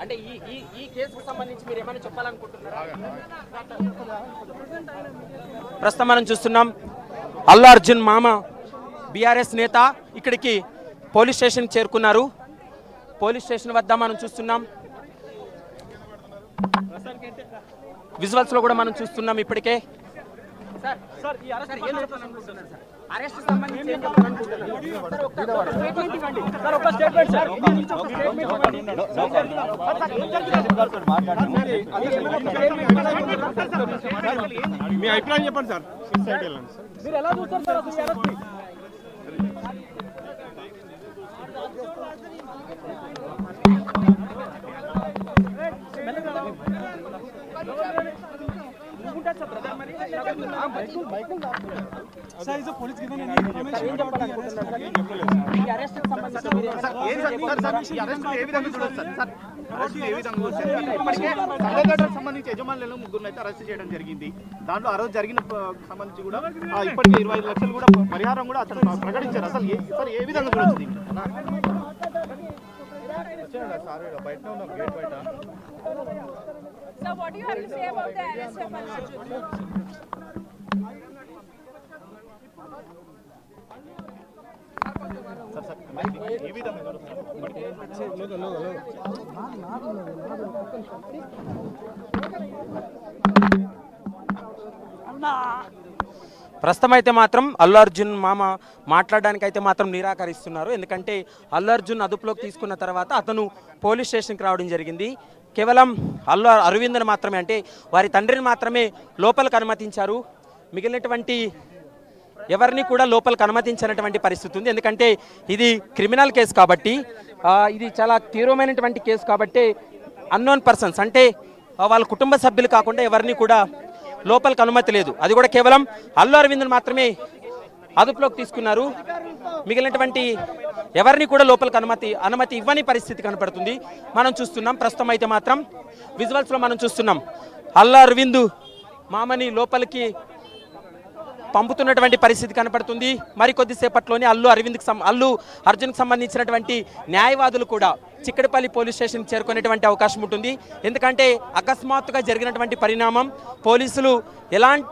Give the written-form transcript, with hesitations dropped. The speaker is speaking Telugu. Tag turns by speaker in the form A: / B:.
A: అంటే ఈ ఈ ఈ కేసుకు సంబంధించి మీరు ఏమైనా చెప్పాలనుకుంటున్నారా? ప్రస్తుతం మనం చూస్తున్నాం అల్లు అర్జున్ మామ బీఆర్ఎస్ నేత ఇక్కడికి పోలీస్ స్టేషన్ చేరుకున్నారు. పోలీస్ స్టేషన్ వద్ద మనం చూస్తున్నాం, విజువల్స్ లో కూడా మనం చూస్తున్నాం ఇప్పటికే. అరెస్ట్ సంబంధించి ఏం చెప్పాలనుకుంటున్నారు?
B: మీ అభిప్రాయం చెప్పండి సార్.
C: మీరు ఎలా చూస్తారు సార్ అసలు అరెస్ట్?
B: సంబంధించి యజమానులను ముగ్గురు అయితే అరెస్ట్ చేయడం జరిగింది. దాంట్లో ఆ రోజు జరిగిన సంబంధించి కూడా ఇప్పటికే 25 లక్షలు కూడా పరిహారం కూడా అతను ప్రకటించారు. అసలు సార్ ఏ విధంగా చూడొచ్చు? బయట ఉన్న గేట్ బయట.
D: So what do you have to say about the arrest of Allu Arjun?
A: ప్రస్తుతం అయితే మాత్రం అల్లు అర్జున్ మామ మాట్లాడడానికి అయితే మాత్రం నిరాకరిస్తున్నారు. ఎందుకంటే అల్లు అర్జున్ అదుపులోకి తీసుకున్న తర్వాత అతను పోలీస్ స్టేషన్కి రావడం జరిగింది. కేవలం అల్లు అరవింద్ని మాత్రమే, అంటే వారి తండ్రిని మాత్రమే లోపలికి అనుమతించారు. మిగిలినటువంటి ఎవరిని కూడా లోపలికి అనుమతించినటువంటి పరిస్థితి ఉంది. ఎందుకంటే ఇది క్రిమినల్ కేసు కాబట్టి, ఇది చాలా తీవ్రమైనటువంటి కేసు కాబట్టి అన్నోన్ పర్సన్స్ అంటే వాళ్ళ కుటుంబ సభ్యులు కాకుండా ఎవరిని కూడా లోపలికి అనుమతి లేదు. అది కూడా కేవలం అల్లు అరవింద్ని మాత్రమే అదుపులోకి తీసుకున్నారు. మిగిలినటువంటి ఎవరిని కూడా లోపలికి అనుమతి ఇవ్వని పరిస్థితి కనపడుతుంది. మనం చూస్తున్నాం ప్రస్తుతం అయితే మాత్రం విజువల్స్లో మనం చూస్తున్నాం అల్లు అరవింద్ మామని లోపలికి పంపుతున్నటువంటి పరిస్థితి కనపడుతుంది. మరి కొద్దిసేపట్లోనే అల్లు అర్జున్కి సంబంధించినటువంటి న్యాయవాదులు కూడా చిక్కడపల్లి పోలీస్ స్టేషన్ చేరుకునేటువంటి అవకాశం ఉంటుంది. ఎందుకంటే అకస్మాత్తుగా జరిగినటువంటి పరిణామం, పోలీసులు ఎలాంటి